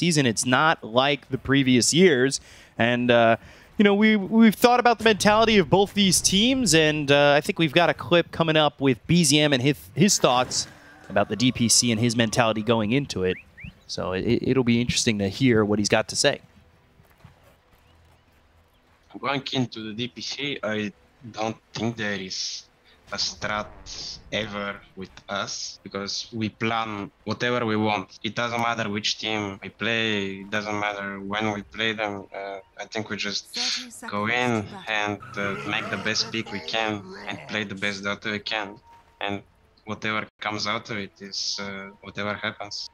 season. It's not like the previous years. And, you know, we've thought about the mentality of both these teams, and I think we've got a clip coming up with BZM and his thoughts about the DPC and his mentality going into it. So it'll be interesting to hear what he's got to say. Going into the DPC, I don't think there is a strat ever with us, because we plan whatever we want. It doesn't matter which team we play, it doesn't matter when we play them. I think we just go in and make the best pick we can and play the best Dota we can. And whatever comes out of it is whatever happens.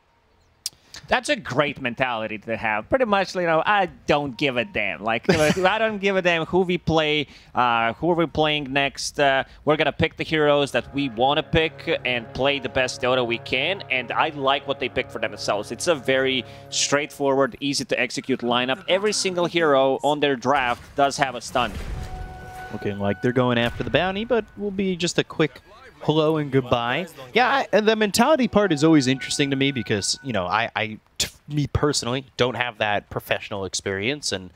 That's a great mentality to have. Pretty much, you know, I don't give a damn. Like, I don't give a damn who we play, who are we playing next. We're going to pick the heroes that we want to pick and play the best Dota we can. And I like what they pick for themselves. It's a very straightforward, easy to execute lineup. Every single hero on their draft does have a stun. Looking like they're going after the bounty, but will be just a quick hello and goodbye. Yeah, and the mentality part is always interesting to me because, you know, me personally, don't have that professional experience, and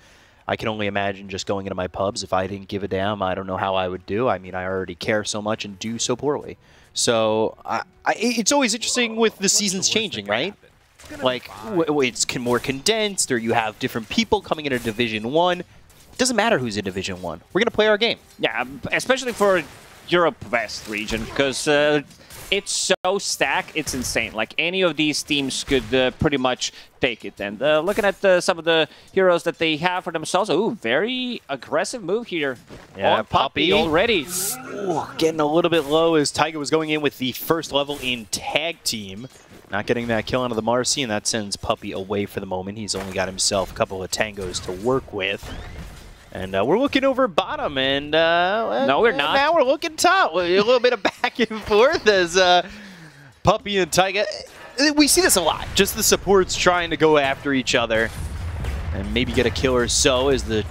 I can only imagine just going into my pubs. If I didn't give a damn, I don't know how I would do. I mean, I already care so much and do so poorly. So it's always interesting with the seasons changing, right? Like, it's more condensed, or you have different people coming into Division 1. It doesn't matter who's in Division 1. We're going to play our game. Yeah, especially for Europe West region, because it's so stacked, it's insane. Like, any of these teams could pretty much take it. And looking at some of the heroes that they have for themselves, ooh, very aggressive move here. Yeah, Puppey already. Ooh, getting a little bit low as Taiga was going in with the first level in tag team. Not getting that kill onto the Marcy, and that sends Puppey away for the moment. He's only got himself a couple of tangos to work with. And we're looking over bottom, and no, we're not. Now we're looking top. A little bit of back and forth as Puppey and Taiga. We see this a lot. Just the supports trying to go after each other and maybe get a kill or so as the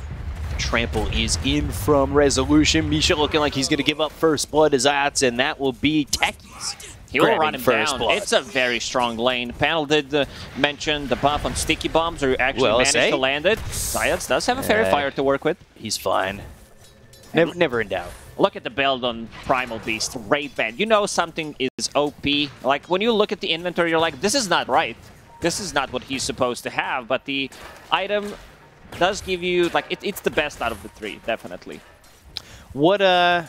trample is in from Resolution. Misha looking like he's going to give up first blood as Ats, and that will be Techies. He will run him down. Blood. It's a very strong lane. Panel did mention the buff on sticky bombs, or you actually managed to land it. Syats does have a fairy fire to work with. He's fine. Never in doubt. Look at the build on Primal Beast, Raid Band. You know something is OP. Like, when you look at the inventory, you're like, this is not right. This is not what he's supposed to have. But the item does give you, like, it's the best out of the three, definitely. What, to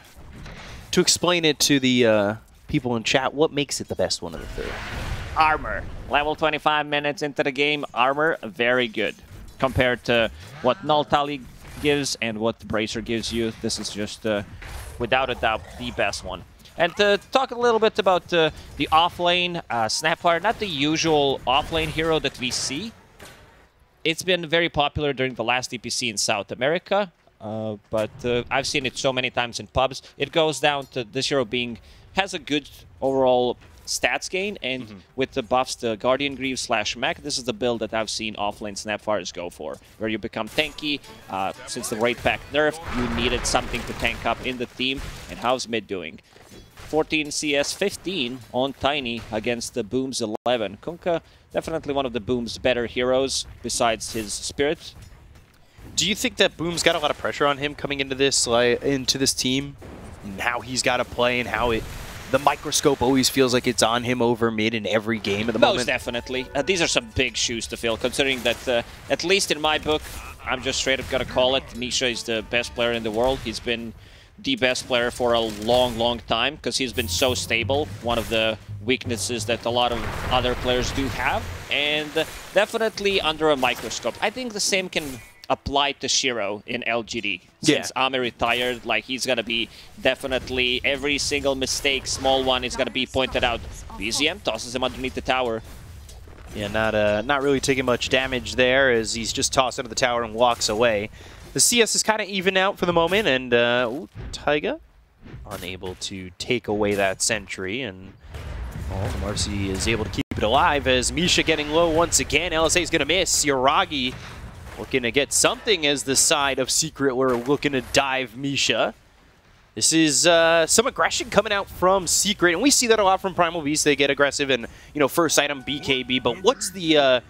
explain it to the people in chat, what makes it the best one of the three? Armor. Level 25 minutes into the game, armor, very good. Compared to what Null Tally gives and what the Bracer gives you, this is just, without a doubt, the best one. And to talk a little bit about the offlane, Snapfire, not the usual offlane hero that we see. It's been very popular during the last DPC in South America, but I've seen it so many times in pubs. It goes down to this hero has a good overall stats gain, and with the buffs, the Guardian Greaves / Mech, this is the build that I've seen offlane Snapfires go for, where you become tanky. Since the Raid Pack nerfed, you needed something to tank up in the team. And how's mid doing? 14 CS, 15 on Tiny against the Boom's 11. Kunkka, definitely one of the Boom's better heroes, besides his Spirit. Do you think that Boom's got a lot of pressure on him coming into this team? And how he's got to play, and how the microscope always feels like it's on him over mid in every game at the moment? Most definitely. These are some big shoes to fill, considering that, at least in my book, I'm just straight up gonna call it, Misha is the best player in the world. He's been the best player for a long, long time, because he's been so stable. One of the weaknesses that a lot of other players do have, and definitely under a microscope. I think the same can apply to Shiro in LGD. Since Ame retired, like, he's gonna be definitely, every single mistake, small one, is gonna be pointed out. BZM tosses him underneath the tower. Yeah, not really taking much damage there, as he's just tossed under the tower and walks away. The CS is kind of even out for the moment, and Taiga unable to take away that sentry, and Marcy is able to keep it alive as Misha getting low once again. LSA is gonna miss. Yoragi looking to get something as the side of Secret were looking to dive Misha. This is some aggression coming out from Secret, and we see that a lot from Primal Beast. They get aggressive and, you know, first item BKB, but what's the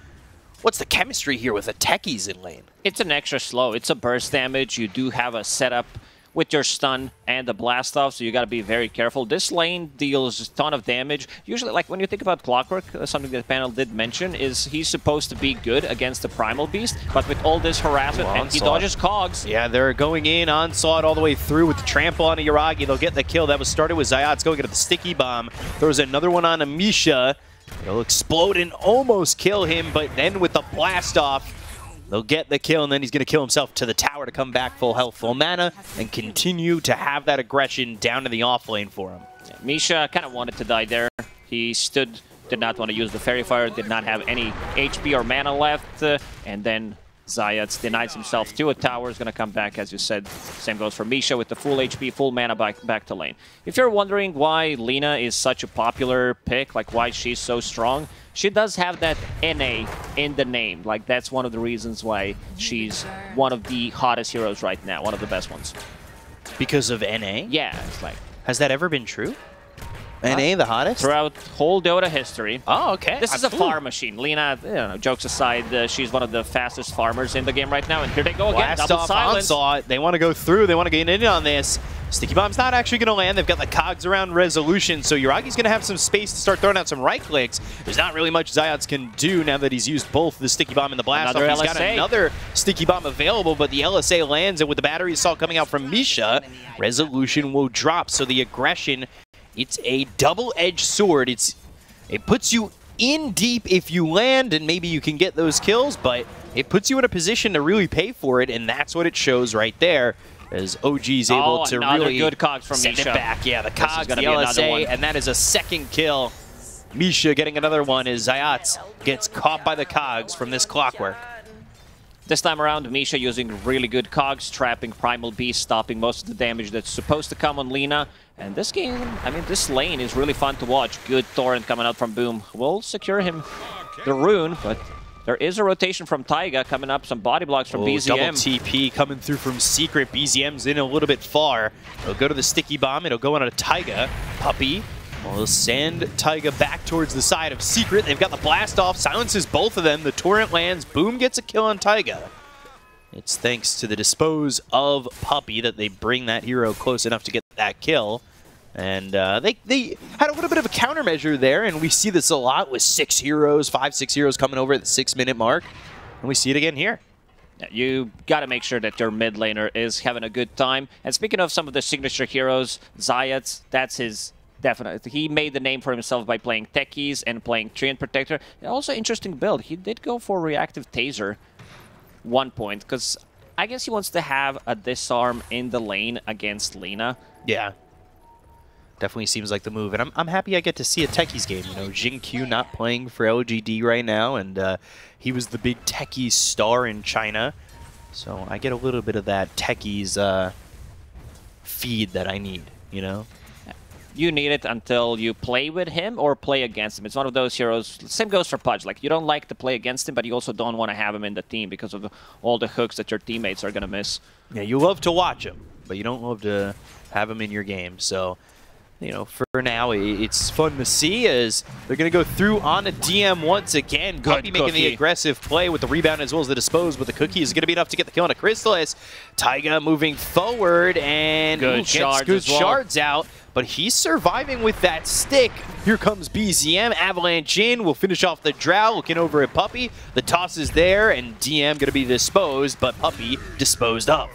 what's the chemistry here with the techies in lane? It's an extra slow. It's a burst damage. You do have a setup with your stun and the blast off, so you got to be very careful. This lane deals a ton of damage. Usually, like when you think about Clockwork, something that the panel did mention is he's supposed to be good against the Primal Beast, but with all this harassment, and he dodges cogs. Yeah, they're going in, onslaught all the way through with the trample on Yuragi. They'll get the kill. That was started with Zayat's going into the sticky bomb. There was another one on Misha. It'll explode and almost kill him, but then with the blast off, they'll get the kill, and then he's going to kill himself to the tower to come back full health, full mana, and continue to have that aggression down to the off lane for him. Yeah, Misha kind of wanted to die there. He stood, did not want to use the Fairy Fire, did not have any HP or mana left, and then Zayats denies himself to a tower, is going to come back, as you said. Same goes for Misha with the full HP, full mana back to lane. If you're wondering why Lina is such a popular pick, like why she's so strong, she does have that NA in the name. Like, that's one of the reasons why she's one of the hottest heroes right now, one of the best ones. Because of NA? Yeah, it's like... Has that ever been true? NA the hottest? Throughout whole Dota history. Oh, okay. This is a farm machine. Lina, you know, jokes aside, she's one of the fastest farmers in the game right now. And here they go again, Blast double off silence. onslaught. They want to go through. They want to get in on this. Sticky Bomb's not actually going to land. They've got the cogs around resolution, so Yuragi's going to have some space to start throwing out some right clicks. There's not really much Zayats can do now that he's used both the Sticky Bomb and the Blast Off. He's got another Sticky Bomb available, but the LSA lands, and with the battery assault coming out from Misha, resolution will drop. So the aggression, it's a double-edged sword. It puts you in deep if you land, and maybe you can get those kills, but it puts you in a position to really pay for it, and that's what it shows right there. As OG's able to really good cogs from send Misha. it back. Yeah, the cogs, the LSA, and that is a second kill. Misha getting another one as Zayats gets caught by the cogs from this Clockwork. This time around, Misha using really good cogs, trapping Primal Beast, stopping most of the damage that's supposed to come on Lina. And this game, I mean, this lane is really fun to watch. Good torrent coming out from Boom. Will secure him the rune, but there is a rotation from Taiga coming up, some body blocks from BZM. Double TP coming through from Secret. BZM's in a little bit far. It'll go to the Sticky Bomb. It'll go on a Taiga. Puppey will send Taiga back towards the side of Secret. They've got the blast off, silences both of them. The torrent lands. Boom gets a kill on Taiga. It's thanks to the dispose of Puppey that they bring that hero close enough to get that kill. And they had a little bit of a countermeasure there, and we see this a lot with 6 heroes, 5-6 heroes coming over at the 6-minute mark. And we see it again here. Yeah, you got to make sure that your mid laner is having a good time. And speaking of some of the signature heroes, Zayats, that's his definite. He made the name for himself by playing techies and playing Treant Protector. And also interesting build. He did go for Reactive Taser 1 point, because I guess he wants to have a disarm in the lane against Lina. Yeah. Definitely seems like the move, and I'm happy I get to see a techies game. You know, Jin Q not playing for LGD right now, and he was the big techies star in China, so I get a little bit of that techies feed that I need, you know? You need it until you play with him or play against him. It's one of those heroes. Same goes for Pudge. Like, you don't like to play against him, but you also don't want to have him in the team because of all the hooks that your teammates are going to miss. Yeah, you love to watch him, but you don't love to have him in your game, so... You know, for now, it's fun to see as they're going to go through on a DM once again. Puppey making the aggressive play with the rebound as well as the dispose, but the cookie is going to be enough to get the kill on a Chrysalis. Taiga moving forward and gets good shards out, but he's surviving with that stick. Here comes BZM, Avalanche in, will finish off the Drow, looking over at Puppey. The toss is there, and DM going to be disposed, but Puppey disposed of.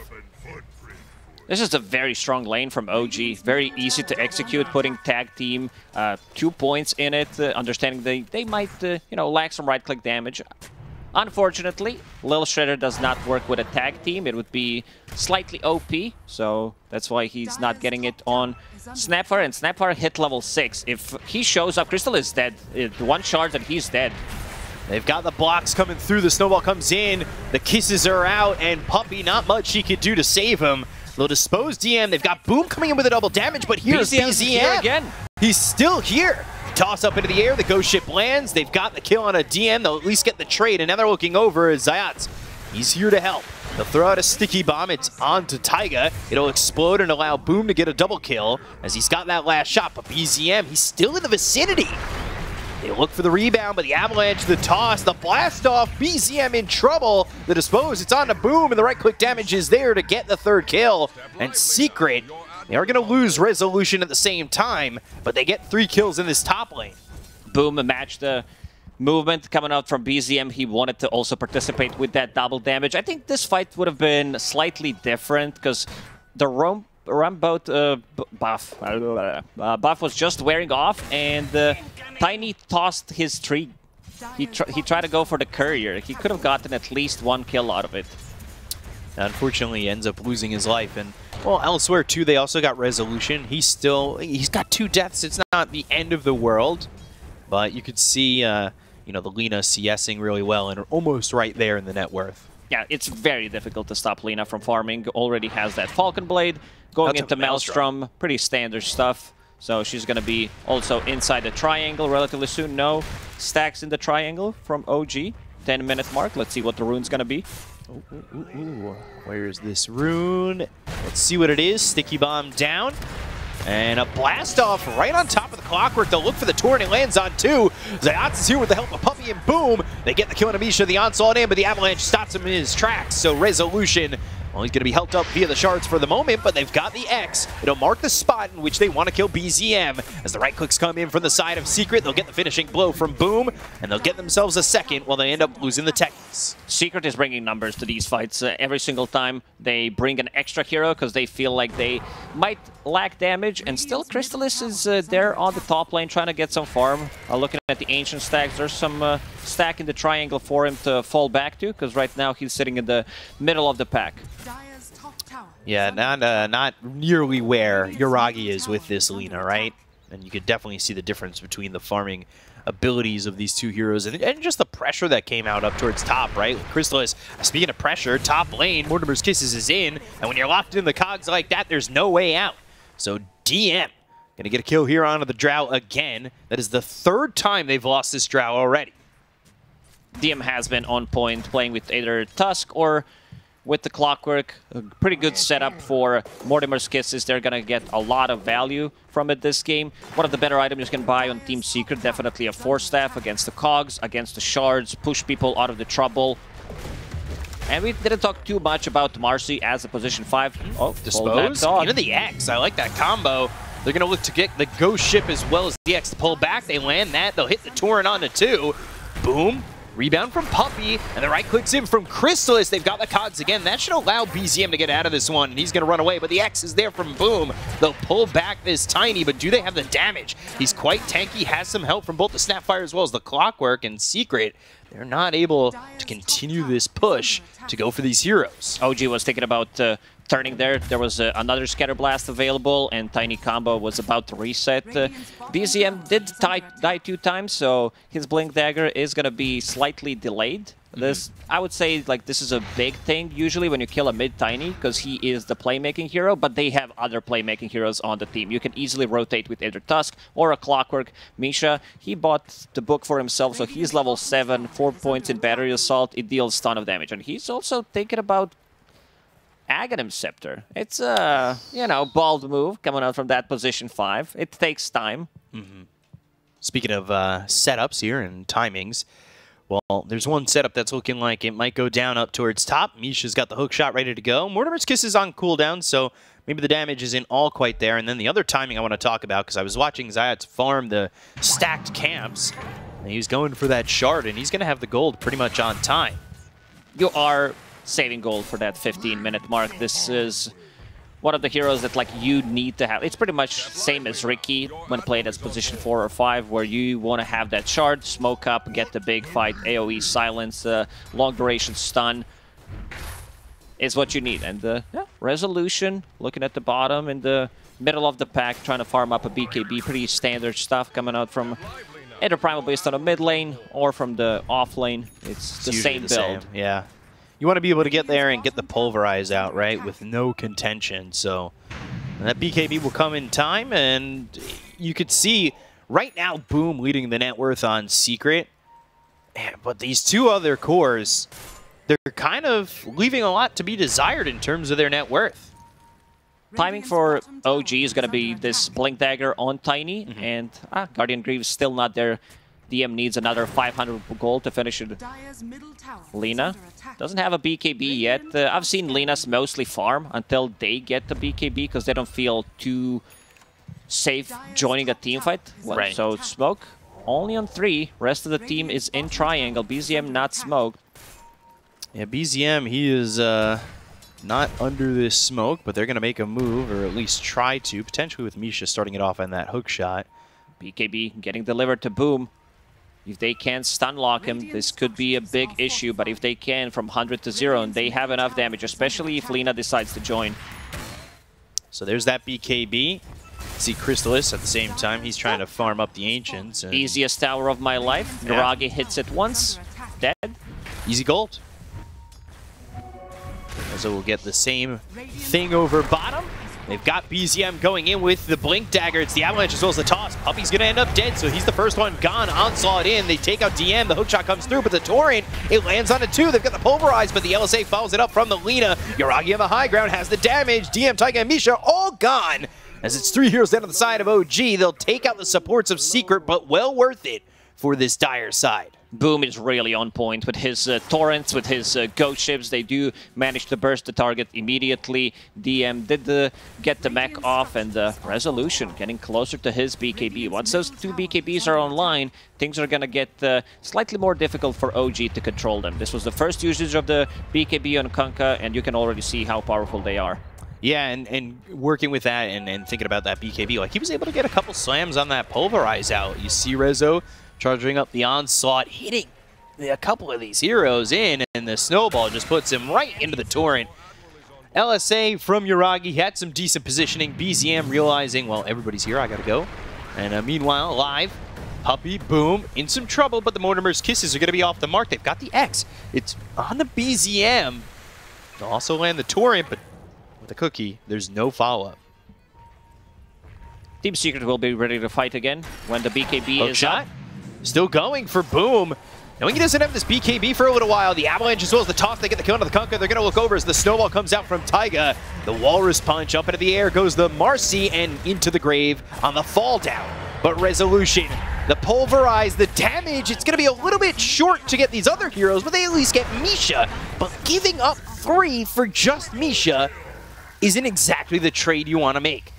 This is a very strong lane from OG. Very easy to execute, putting tag team 2 points in it, understanding they might you know, lack some right-click damage. Unfortunately, Lil Shredder does not work with a tag team. It would be slightly OP, so that's why he's not getting it on Snapfire, and Snapfire hit level 6. If he shows up, Crystal is dead. One charge and he's dead. They've got the blocks coming through. The snowball comes in. The kisses are out, and Puppey, not much he could do to save him. They'll dispose DM. They've got Boom coming in with a double damage, but here's BZM again. He's still here. Toss up into the air. The ghost ship lands. They've got the kill on a DM. They'll at least get the trade, and now they're looking over as Zayats. He's here to help. They'll throw out a sticky bomb. It's on to Taiga. It'll explode and allow Boom to get a double kill as he's got that last shot, but BZM, he's still in the vicinity. They look for the rebound, but the Avalanche, the toss, the blast off, BZM in trouble. The dispose, it's on to Boom, and the right-click damage is there to get the third kill. And Secret, they are going to lose Resolution at the same time, but they get 3 kills in this top lane. Boom matched the movement coming out from BZM. He wanted to also participate with that double damage. I think this fight would have been slightly different because the Rumboat buff was just wearing off, and Tiny tossed his tree. He tried to go for the courier. He could have gotten at least 1 kill out of it. Unfortunately, he ends up losing his life. And, well, elsewhere, too, they also got Resolution. He's got 2 deaths. It's not the end of the world. But you could see, you know, the Lina CSing really well and almost right there in the net worth. Yeah, it's very difficult to stop Lina from farming. Already has that Falcon Blade. Going into Maelstrom, pretty standard stuff. So she's going to be also inside the triangle relatively soon. No stacks in the triangle from OG. 10-minute mark. Let's see what the rune's going to be. Ooh. Where's this rune? Let's see what it is. Sticky bomb down. And a blast off right on top of the Clockwork. They'll look for the Torrent. It lands on 2. Zayats is here with the help of Puppey, and Boom. They get the kill on Amisha. The onslaught in, but the Avalanche stops him in his tracks. So Resolution, well, he's going to be helped up via the shards for the moment, but they've got the X. It'll mark the spot in which they want to kill BZM. As the right clicks come in from the side of Secret, they'll get the finishing blow from Boom, and they'll get themselves a second while they end up losing the Techies. Secret is bringing numbers to these fights. Every single time they bring an extra hero because they feel like they might lack damage, and still Crystallis is there on the top lane trying to get some farm. Looking at the Ancient stacks, there's some stack in the triangle for him to fall back to, because right now he's sitting in the middle of the pack. Yeah, not nearly where Yuragi is with this Lina, right? And you could definitely see the difference between the farming abilities of these 2 heroes and just the pressure that came out up towards top, right? Crystallis, speaking of pressure, top lane, Mortimer's Kisses is in, and when you're locked in the cogs like that, there's no way out. So DM gonna get a kill here onto the Drow again. That is the 3rd time they've lost this Drow already. DM has been on point, playing with either Tusk or with the Clockwork. A pretty good setup for Mortimer's Kisses. They're going to get a lot of value from it this game. One of the better items you can buy on Team Secret, definitely a Force Staff against the Cogs, against the Shards, push people out of the trouble. And we didn't talk too much about Marcy as a position 5. Oh, dispose into the X. I like that combo. They're going to look to get the Ghost Ship as well as the X to pull back. They land that. They'll hit the Torrent onto 2. Boom. Rebound from Puppey, and the right clicks in from Crystallis. They've got the cogs again. That should allow BZM to get out of this one, and he's going to run away, but the X is there from Boom. They'll pull back this Tiny, but do they have the damage? He's quite tanky, has some help from both the Snapfire as well as the Clockwork, and Secret, they're not able to continue this push to go for these heroes. OG was thinking about turning there. There was another Scatter Blast available, and Tiny Combo was about to reset. BZM did die 2 times, so his Blink Dagger is going to be slightly delayed. This, I would say, like, this is a big thing usually when you kill a mid-Tiny, because he is the playmaking hero, but they have other playmaking heroes on the team. You can easily rotate with either Tusk or a Clockwork. Misha, he bought the book for himself, so he's level 7, 4 points in Battery Assault. It deals a ton of damage, and he's also thinking about Aghanim Scepter. It's a, you know, bold move coming out from that position 5. It takes time. Speaking of setups here and timings, well, there's one setup that's looking like it might go down up towards top. Misha's got the hook shot ready to go. Mortimer's Kiss is on cooldown, so maybe the damage isn't all quite there. And then the other timing I want to talk about, because I was watching Zayats farm the stacked camps, and he's going for that shard, and he's going to have the gold pretty much on time. You are saving gold for that 15-minute mark. This is one of the heroes that, like, you need to have. It's pretty much same as Ricky when played as position 4 or 5, where you want to have that shard, smoke up, get the big fight, AoE silence, long duration stun is what you need. And yeah, Resolution, looking at the bottom in the middle of the pack, trying to farm up a BKB. Pretty standard stuff coming out from either Primal based on a mid lane or from the off lane. It's the same build. Yeah. You want to be able to get there and get the Pulverize out, right, with no contention. So that BKB will come in time, and you could see right now Boom leading the net worth on Secret. But these 2 other cores, they're kind of leaving a lot to be desired in terms of their net worth. Timing for OG is going to be this Blink Dagger on Tiny, and Guardian Greaves still not there DM needs another 500 gold to finish it. Lina doesn't have a BKB yet. I've seen Lina's mostly farm until they get the BKB because they don't feel too safe joining a team fight. Right. So Smoke only on 3. Rest of the team is in triangle. BZM not smoked. Yeah, BZM, he is not under this smoke, but they're going to make a move, or at least try to, potentially with Misha starting it off on that hook shot. BKB getting delivered to Boom. If they can't stun lock him, this could be a big issue, but if they can, from 100 to 0, and they have enough damage, especially if Lina decides to join. So there's that BKB. See Crystallis at the same time. He's trying to farm up the Ancients. And Easiest tower of my life. Niragi hits it once. Dead. easy gold. So we'll get the same thing over bottom. They've got BZM going in with the Blink Dagger. It's the Avalanche as well as the toss. Puppy's going to end up dead, so he's the first one gone. Onslaught in. They take out DM. The hookshot comes through, but the Torrent, it lands on it too. They've got the Pulverize, but the LSA follows it up from the Lina. Yuragi on the high ground has the damage. DM, Taiga, and Misha all gone. As it's 3 heroes down on the side of OG. They'll take out the supports of Secret, but well worth it for this dire side. Boom is really on point with his torrents, with his ghost ships. They do manage to burst the target immediately. DM did get the mech off, and Resolution getting closer to his BKB. Once those 2 BKBs are online, things are going to get slightly more difficult for OG to control them. This was the first usage of the BKB on Kunkka, and you can already see how powerful they are. Yeah, and working with that and thinking about that BKB, like he was able to get a couple slams on that Pulverize out. You see Rezo charging up the onslaught, hitting a couple of these heroes in, and the snowball just puts him right into the torrent. LSA from Yuragi had some decent positioning. BZM realizing, well, everybody's here, I gotta go. And meanwhile, live, Puppy, Boom, in some trouble, but the Mortimer's Kisses are gonna be off the mark. They've got the X. It's on the BZM. They'll also land the torrent, but with the cookie, there's no follow-up. Team Secret will be ready to fight again when the BKB is up. Still going for Boom. Knowing he doesn't have this BKB for a little while, the Avalanche as well as the toss, they get the kill onto the Kunkka. They're going to look over as the snowball comes out from Taiga. The Walrus Punch up into the air goes the Marcy and into the grave on the fall down. But Resolution, the Pulverize, the damage, it's going to be a little bit short to get these other heroes, but they at least get Misha. But giving up 3 for just Misha isn't exactly the trade you want to make.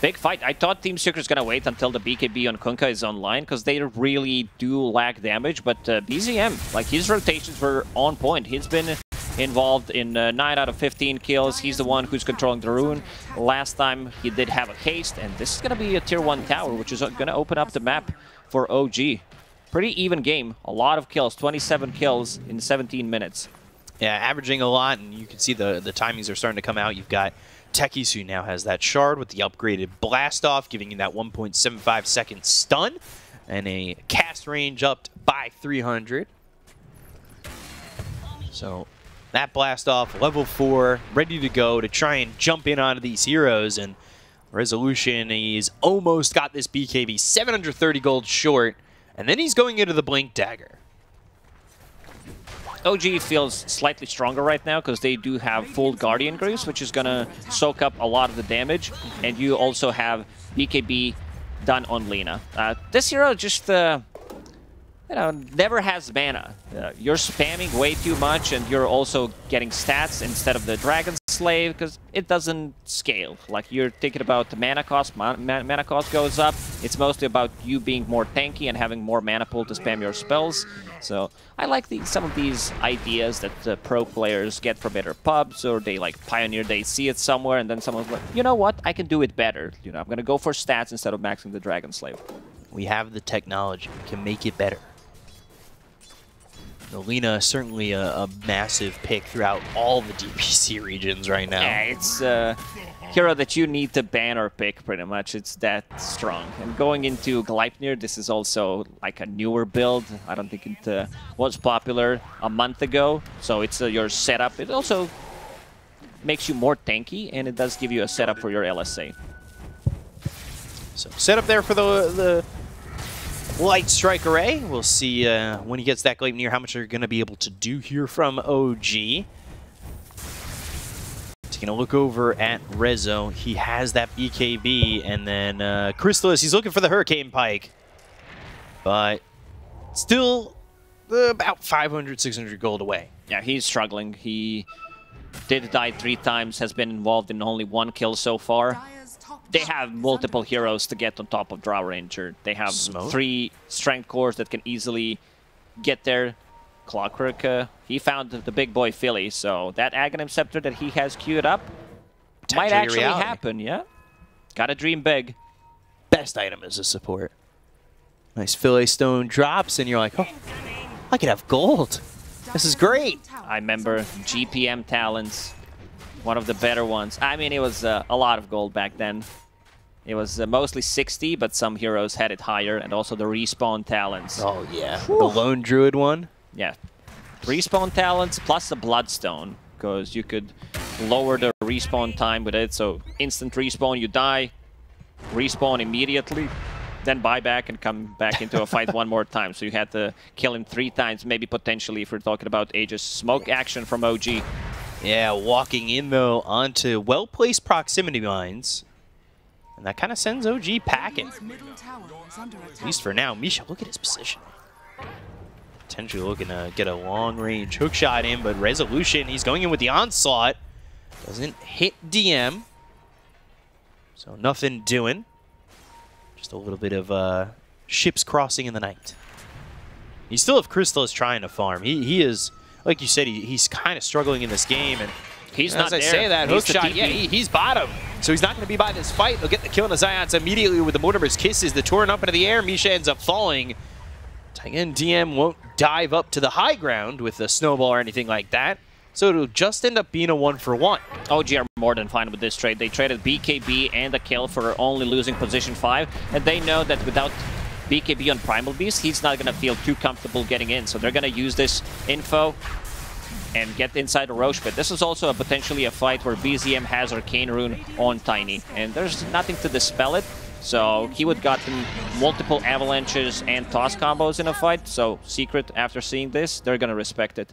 Big fight. I thought Team Secret's gonna wait until the BKB on Kunkka is online because they really do lack damage, but BZM, like his rotations were on point. He's been involved in 9 out of 15 kills. He's the one who's controlling the rune. Last time he did have a haste, and this is gonna be a tier 1 tower, which is gonna open up the map for OG. Pretty even game. A lot of kills, 27 kills in 17 minutes. Yeah, averaging a lot, and you can see the timings are starting to come out. You've got Tekis, who now has that shard with the upgraded blast off, giving you that 1.75 second stun and a cast range up by 300. So that blast off, level 4, ready to go to try and jump in onto these heroes. And Resolution, he's almost got this BKB, 730 gold short, and then he's going into the Blink Dagger. OG feels slightly stronger right now because they do have full Guardian Greaves, which is going to soak up a lot of the damage. And you also have BKB done on Lina. This hero just, never has mana. You're spamming way too much, and you're also getting stats instead of the Dragon Slave because it doesn't scale. Like, you're thinking about the mana cost. Mana cost goes up. It's mostly about you being more tanky and having more mana pool to spam your spells. So I like some of these ideas that pro players get from either pubs, or they like pioneer, they see it somewhere, and then someone's like, you know what, I can do it better. You know, I'm gonna go for stats instead of maxing the Dragon Slave. We have the technology, we can make it better. Lina is certainly a massive pick throughout all the DPC regions right now. Yeah, it's a hero that you need to ban or pick, pretty much. It's that strong. And going into Gleipnir, this is also like a newer build. I don't think it was popular a month ago, so it's your setup. It also makes you more tanky, and it does give you a setup for your LSA. So setup there for the Light Strike Array. We'll see when he gets that Gleipnir how much they're going to be able to do here from OG. He's going to look over at Rezo. He has that BKB, and then Crystallis, he's looking for the Hurricane Pike. but still about 500, 600 gold away. Yeah, he's struggling. He did die 3 times, has been involved in only 1 kill so far. They have multiple heroes to get on top of Drow Ranger. They have Smoke. 3 strength cores that can easily get there. Clockwork, he found the big boy Philly, so that Aghanim Scepter that he has queued up might actually reality. happen, yeah? Gotta dream big. Best item as a support. Nice fillet stone drops, and you're like, oh, I could have gold. This is great. I remember GPM talents, one of the better ones. I mean, it was a lot of gold back then. It was mostly 60, but some heroes had it higher, and also the respawn talents. Oh, yeah. Whew. The lone druid one. Yeah. Respawn talents plus the bloodstone, because you could lower the respawn time with it. So instant respawn, you die, respawn immediately, then buy back and come back into a fight one more time. So you had to kill him 3 times, maybe potentially if we're talking about Aegis. Smoke action from OG. Yeah, walking in though onto well-placed proximity mines. And that kind of sends OG packing. At least for now. Misha, look at his position. Potentially looking to get a long-range hook shot in, but Resolution, he's going in with the onslaught. Doesn't hit DM. So nothing doing. Just a little bit of ships crossing in the night. You still have Crystallis trying to farm. He is, like you said, he's kind of struggling in this game. And he's not as I there. say that, He's hook shot, yeah, he's bottom. So he's not going to be by this fight. They'll get the kill on the Ziots immediately with the Mortimer's Kisses. The torn up into the air. Misha ends up falling. Again, DM won't dive up to the high ground with a snowball or anything like that. So it'll just end up being a 1-for-1. OG are more than fine with this trade. They traded BKB and a kill for only losing position 5. And they know that without BKB on Primal Beast, he's not going to feel too comfortable getting in. So they're going to use this info and get inside the Roche pit. This is also potentially a fight where BZM has Arcane Rune on Tiny. And there's nothing to dispel it. So he would gotten multiple avalanches and toss combos in a fight. So Secret, after seeing this, they're going to respect it.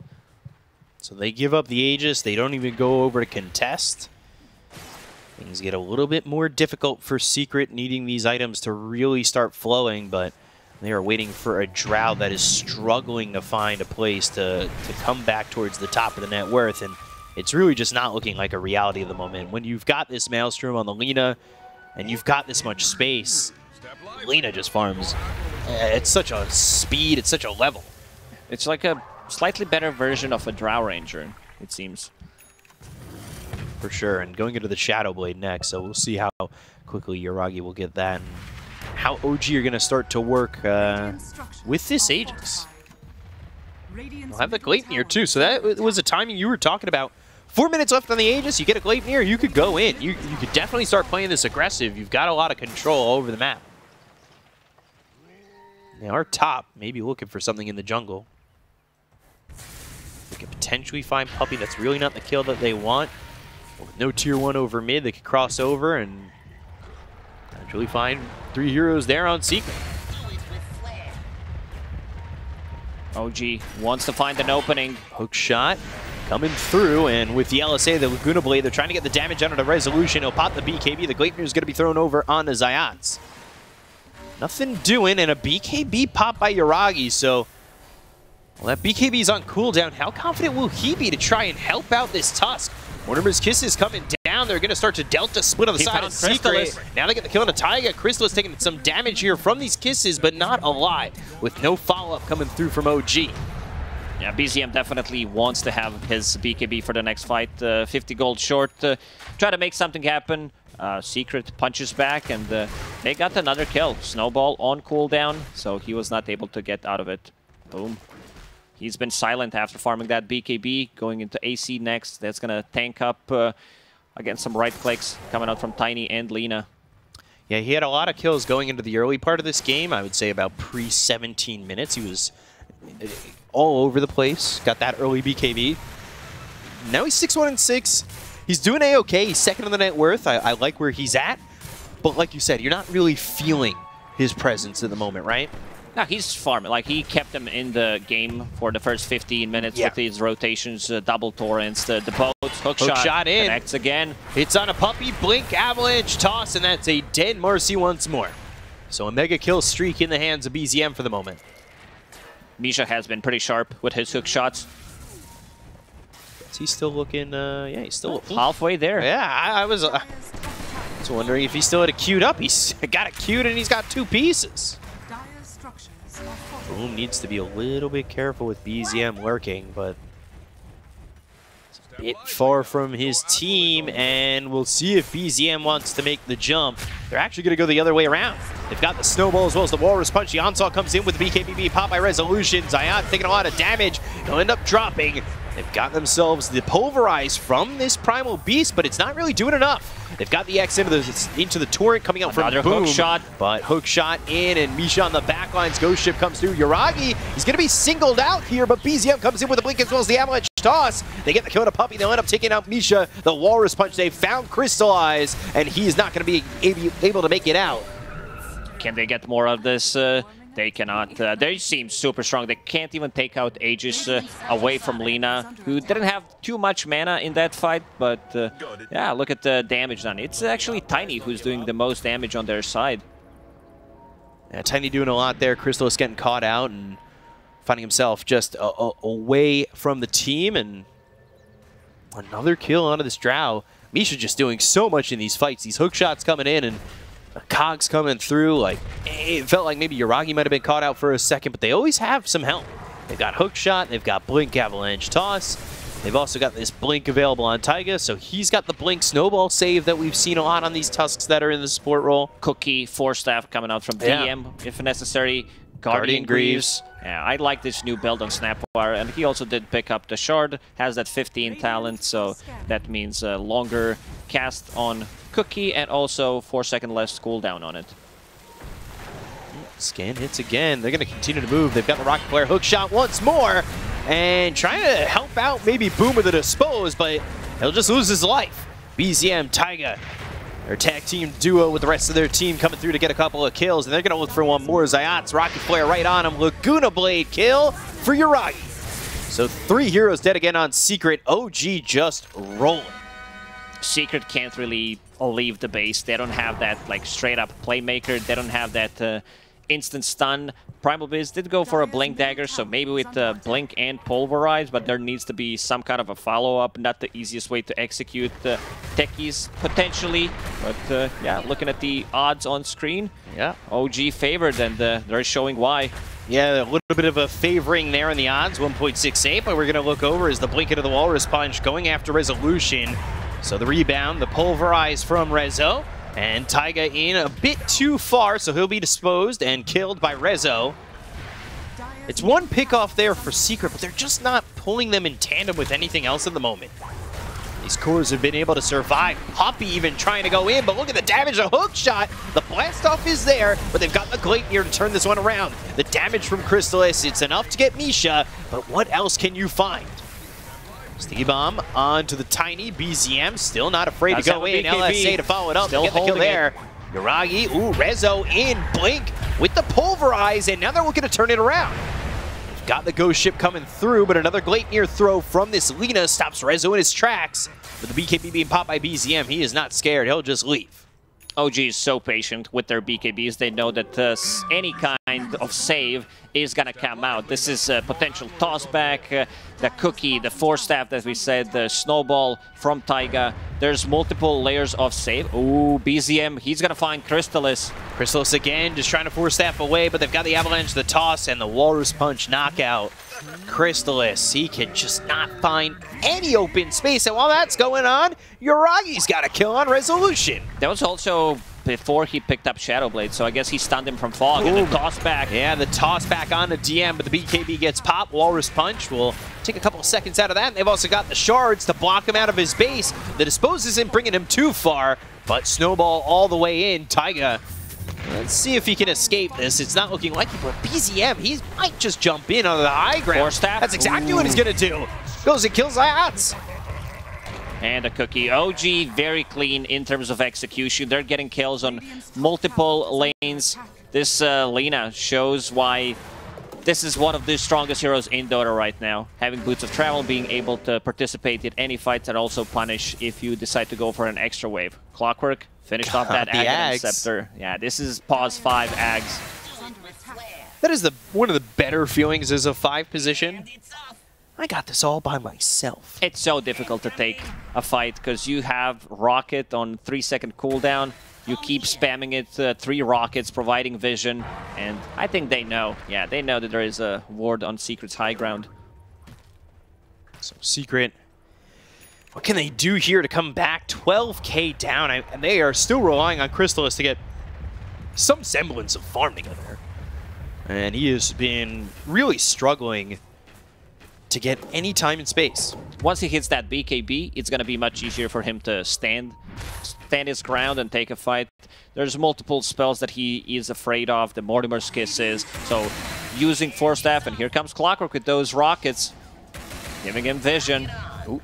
So they give up the Aegis. They don't even go over to contest. Things get a little bit more difficult for Secret, needing these items to really start flowing, but they are waiting for a Drow that is struggling to find a place to come back towards the top of the net worth, and it's really just not looking like a reality of the moment. When you've got this Maelstrom on the Lina, and you've got this much space, Lina just farms. It's such a speed, it's such a level. It's like a slightly better version of a Drow Ranger, it seems. For sure, and going into the Shadow Blade next, so we'll see how quickly Yuragi will get that, and how OG are going to start to work with this Aegis. We'll have the Gleipnir too, so that was a timing you were talking about. 4 minutes left on the Aegis, you get a Gleipnir, you could go in. You could definitely start playing this aggressive. You've got a lot of control over the map. They are top, maybe looking for something in the jungle. They could potentially find Puppy. That's really not the kill that they want. With no tier 1 over mid, they could cross over and potentially find 3 heroes there on Secret. OG wants to find an opening. Hook shot coming through, and with the LSA, the Laguna Blade, they're trying to get the damage out of the Resolution. He'll pop the BKB. The Gleipnir is going to be thrown over on the Ziots. Nothing doing, and a BKB pop by Yuragi, so well, that BKB is on cooldown. How confident will he be to try and help out this Tusk? Mortimer's Kisses coming down. They're going to start to Delta split on the side of Secret. Now they get the kill on a Taiga. Crystallis taking some damage here from these Kisses, but not a lot, with no follow-up coming through from OG. Yeah, BZM definitely wants to have his BKB for the next fight. 50 gold short. Try to make something happen. Secret punches back, and they got another kill. Snowball on cooldown, so he was not able to get out of it. Boom. He's been silent after farming that BKB, going into AC next. That's going to tank up against some right clicks coming out from Tiny and Lina. Yeah, he had a lot of kills going into the early part of this game. I would say about pre-17 minutes. He was all over the place. Got that early BKB. Now he's 6-1-6. He's doing A-okay. He's second on the net worth. I like where he's at. But like you said, you're not really feeling his presence at the moment, right? No, he's farming. Like, he kept him in the game for the first 15 minutes with his rotations, double torrents, the boats, hook shot in. Connects again. It's on a Puppy, blink, avalanche, toss, and that's a dead Marcy once more. So a mega kill streak in the hands of BZM for the moment. Misha has been pretty sharp with his hook shots. Is he still looking, yeah, he's still halfway there. Yeah, I was wondering if he still had it queued up. He's got it queued and he's got 2 pieces. Boom needs to be a little bit careful with BZM lurking, but it's a bit far from his team, and we'll see if BZM wants to make the jump. They're actually going to go the other way around. They've got the snowball as well as the walrus punch. The onslaught comes in with the BKBB pop by Resolution. Zayat taking a lot of damage. He'll end up dropping. They've got themselves the pulverize from this primal beast, but it's not really doing enough. They've got the X into the turret coming out from Boom. Hook shot. But hook shot in, and Misha on the backlines. Ghost Ship comes through. Yuragi, he's going to be singled out here, but BZM comes in with a blink as well as the avalanche toss. They get the kill on a puppy. They'll end up taking out Misha. The walrus punch. They found Crystallize, and he is not going to be able to make it out. Can they get more of this? They cannot. They seem super strong. They can't even take out Aegis away from Lina, who didn't have too much mana in that fight. But yeah, look at the damage done. It's actually Tiny who's doing the most damage on their side. Yeah, Tiny doing a lot there. Crystal is getting caught out and finding himself just away from the team. And another kill out of this Drow. Misha just doing so much in these fights. These hook shots coming in and cogs coming through. Like, it felt like maybe Yuragi might have been caught out for a second, but they always have some help. They've got hook shot, they've got blink avalanche toss, they've also got this blink available on Taiga, so he's got the blink snowball save that we've seen a lot on these Tusks that are in the support role. Cookie, Force Staff coming out from DM if necessary. Guardian Greaves. Yeah, I like this new build on Snapwire, and he also did pick up the Shard, has that 15 talent, so that means a longer cast on Cookie and also 4-second less cooldown on it. Scan hits again. They're going to continue to move. They've got the Rocket Flare hook shot once more, and trying to help out maybe Boom with the dispose, but he'll just lose his life. BZM, Taiga, their tag team duo with the rest of their team coming through to get a couple of kills, and they're going to look for one more. Zayat's Rocket Flare right on him. Laguna Blade kill for Yuragi. So 3 heroes dead again on Secret. OG just rolling. Secret can't really leave the base. They don't have that like straight up playmaker. They don't have that instant stun. Primal Biz did go for a Blink Dagger, so maybe with Blink and Pulverize, but there needs to be some kind of a follow-up. Not the easiest way to execute techies, potentially. But yeah, looking at the odds on screen, yeah, OG favored, and they're showing why. Yeah, a little bit of a favoring there in the odds, 1.68, but we're going to look over as the Blink into the Walrus Punch going after Resolution. So the rebound, the Pulverize from Rezo. And Taiga in a bit too far, so he'll be disposed and killed by Rezo. It's one pick off there for Secret, but they're just not pulling them in tandem with anything else at the moment. These cores have been able to survive. Poppy even trying to go in, but look at the damage, the hook shot. The blast off is there, but they've got the Gleipnir to turn this one around. The damage from Crystallis, it's enough to get Misha, but what else can you find? Sticky Bomb onto the Tiny. BZM still not afraid to go in. LSA to follow it up. Still get the kill there. Yuragi, ooh, Rezo in. Blink with the Pulverize, and now they're looking to turn it around. They've got the Ghost Ship coming through, but another Gleipnir throw from this Lina stops Rezo in his tracks. With the BKB being popped by BZM, he is not scared. He'll just leave. OG is so patient with their BKBs. They know that any kind of save is going to come out. This is a potential tossback, the Cookie, the Force Staff that we said, the Snowball from Taiga. There's multiple layers of save. Ooh, BZM, he's going to find Crystallis. Crystallis again, just trying to Force Staff away, but they've got the Avalanche, the Toss, and the Walrus Punch knockout. Crystallis, he can just not find any open space, and while that's going on, Yuragi's got a kill on Resolution. That was also before he picked up Shadow Blade, so I guess he stunned him from Fog. Ooh. And the toss back. Yeah, the toss back on the DM, but the BKB gets popped. Walrus Punch will take a couple of seconds out of that, and they've also got the shards to block him out of his base. The Dispose isn't bringing him too far, but Snowball all the way in. Taiga, let's see if he can escape this. It's not looking like it, but BZM, he might just jump in on the high ground. Force Staff. That's exactly what he's going to do. Goes and kills Ayats. And a Cookie. OG very clean in terms of execution. They're getting kills on multiple lanes. This Lina shows why this is one of the strongest heroes in Dota right now. Having Boots of Travel, being able to participate in any fights and also punish if you decide to go for an extra wave. Clockwork, Finished off that the Aghanim Ags. Scepter. Yeah, this is pause 5 Ags. That is one of the better feelings as a 5 position. I got this all by myself. It's so difficult to take a fight because you have Rocket on 3-second cooldown. You keep spamming it, 3 rockets, providing vision, and I think they know. Yeah, they know that there is a ward on Secret's high ground. So Secret, what can they do here to come back? 12k down, and they are still relying on Crystallis to get some semblance of farm together. And he has been really struggling to get any time and space. Once he hits that BKB, it's going to be much easier for him to stand his ground and take a fight. There's multiple spells that he is afraid of, the Mortimer's Kisses, so using Force Staff, and here comes Clockwork with those rockets, giving him vision.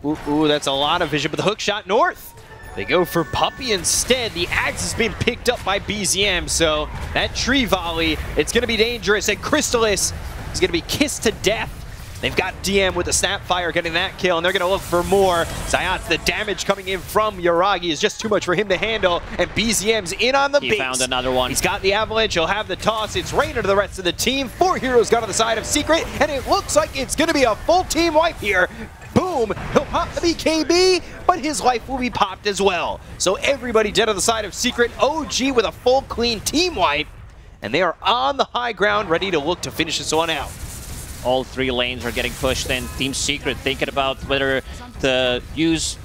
Ooh, that's a lot of vision, but the hook shot north. They go for Puppey instead. The Axe has been picked up by BZM, so that tree volley, it's going to be dangerous, and Crystallis is going to be kissed to death. They've got DM with the Snapfire getting that kill, and they're going to look for more. Zayat's, the damage coming in from Yuragi is just too much for him to handle, and BZM's in on the base. He found another one. He's got the Avalanche, he'll have the toss. It's Rainer to the rest of the team. 4 heroes got on the side of Secret, and it looks like it's going to be a full team wipe here. Boom! He'll pop the BKB, but his life will be popped as well. So everybody dead on the side of Secret. OG with a full clean team wipe, and they are on the high ground, ready to look to finish this one out. All 3 lanes are getting pushed in. Team Secret thinking about whether to use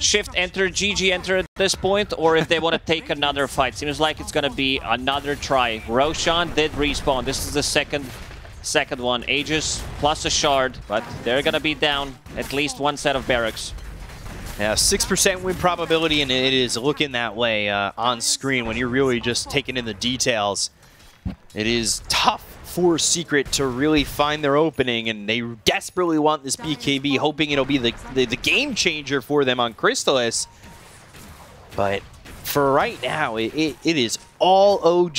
Shift Enter, GG Enter at this point, or if they want to take another fight. Seems like it's going to be another try. Roshan did respawn. This is the second one. Aegis plus a shard, but they're going to be down at least 1 set of barracks. Yeah, 6% win probability, and it is looking that way on screen when you're really just taking in the details. It is tough for Secret to really find their opening, and they desperately want this BKB, hoping it'll be the game changer for them on Crystallis. But for right now, it is all OG.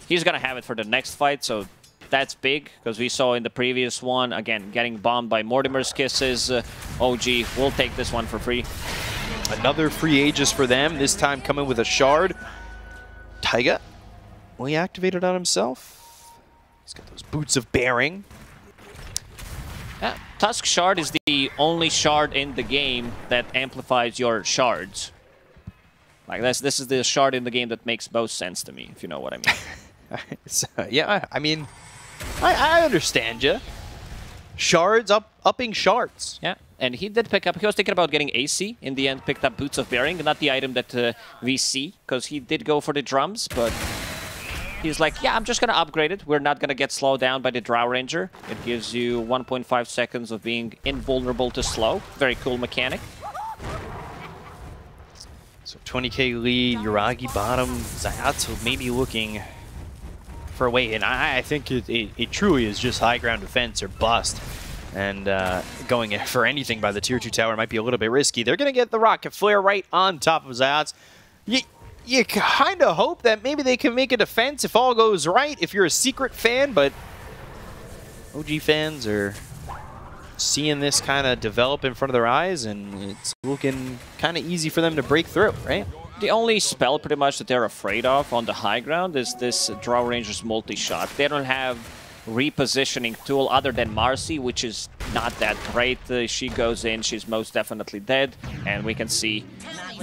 He's going to have it for the next fight, so that's big, because we saw in the previous one, again, getting bombed by Mortimer's Kisses. OG will take this one for free. Another free Aegis for them, this time coming with a shard. Taiga, will he activate it on himself? He's got those boots of bearing. Yeah, Tusk Shard is the only shard in the game that amplifies your shards. Like this is the shard in the game that makes most sense to me, if you know what I mean. Yeah, I mean, I understand you. Shards, upping shards. Yeah, and he did pick up, he was thinking about getting AC, in the end picked up Boots of Bearing, not the item that we see, because he did go for the drums, but he's like, yeah, I'm just going to upgrade it. We're not going to get slowed down by the Drow Ranger. It gives you 1.5 seconds of being invulnerable to slow. Very cool mechanic. So 20k lead, Yuragi bottom, Zayatsu maybe looking for a way in. I think it truly is just high ground defense or bust. And going for anything by the tier 2 tower might be a little bit risky. They're going to get the rocket flare right on top of Zayatsu. You kind of hope that maybe they can make a defense if all goes right, if you're a Secret fan, but OG fans are seeing this kind of develop in front of their eyes, and it's looking kind of easy for them to break through, right? The only spell pretty much that they're afraid of on the high ground is this Drow Ranger's multi-shot. They don't have repositioning tool other than Marcy, which is not that great. She goes in, she's most definitely dead, and we can see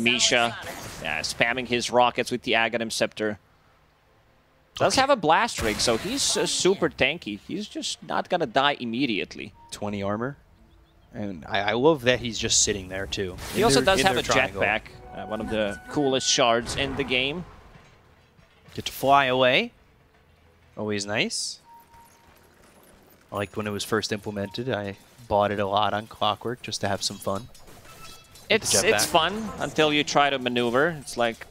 Misha spamming his rockets with the Aghanim Scepter. Does have a blast rig, so he's super tanky. He's just not gonna die immediately. 20 armor. And I love that he's just sitting there, too. He also does have a jetpack, one of the coolest shards in the game. Get to fly away. Always nice. I liked when it was first implemented. I bought it a lot on Clockwork just to have some fun. It's fun until you try to maneuver. It's like,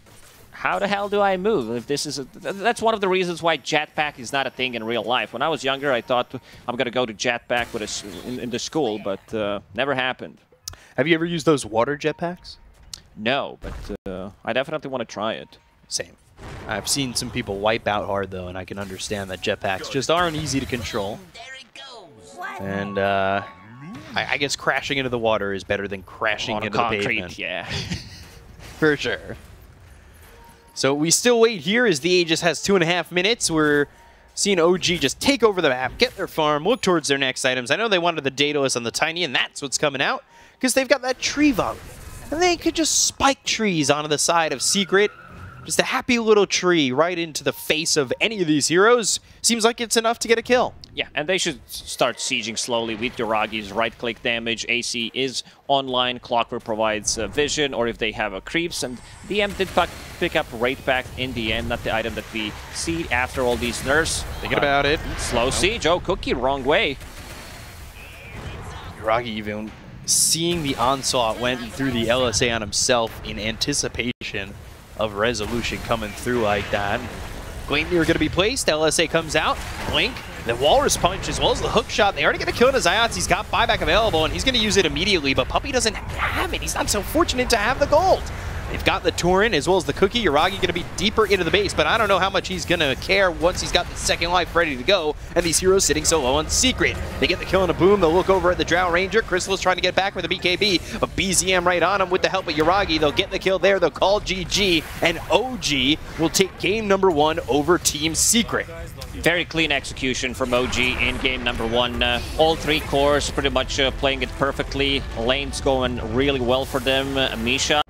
how the hell do I move? If this is that's one of the reasons why jetpack is not a thing in real life. When I was younger, I thought I'm gonna go to jetpack with in the school, but never happened. Have you ever used those water jetpacks? No, but I definitely want to try it. Same. I've seen some people wipe out hard though, and I can understand that jetpacks just aren't easy to control. And I guess crashing into the water is better than crashing into the pavement. Yeah. For sure. So we still wait here as the Aegis has 2.5 minutes. We're seeing OG just take over the map, get their farm, look towards their next items. I know they wanted the Daedalus on the Tiny, and that's what's coming out, because they've got that tree volley. And they could just spike trees onto the side of Secret. Just a happy little tree right into the face of any of these heroes. Seems like it's enough to get a kill. Yeah, and they should start sieging slowly with Yuragi's right-click damage. AC is online, Clockwork provides vision, or if they have a creeps, and DM did pick up Wraith Pact in the end, not the item that we see after all these nerfs. Thinking about it. Slow siege. Oh, Cookie, wrong way. Yuragi even seeing the onslaught went through the LSA on himself in anticipation of resolution coming through like that. Gleamir going to be placed. LSA comes out. Blink. The Walrus Punch as well as the hook shot. They already get a kill on his Ayats. He's got buyback available and he's going to use it immediately, but Puppey doesn't have it. He's not so fortunate to have the gold. They've got the Torrent as well as the Cookie. Yuragi going to be deeper into the base, but I don't know how much he's going to care once he's got the second life ready to go, and these heroes sitting so low on Secret. They get the kill on a boom. They'll look over at the Drow Ranger. Crystal is trying to get back with a BKB, but BZM right on him with the help of Yuragi. They'll get the kill there. They'll call GG, and OG will take game number 1 over Team Secret. Very clean execution from OG in game number 1. All 3 cores pretty much playing it perfectly. Lane's going really well for them. Misha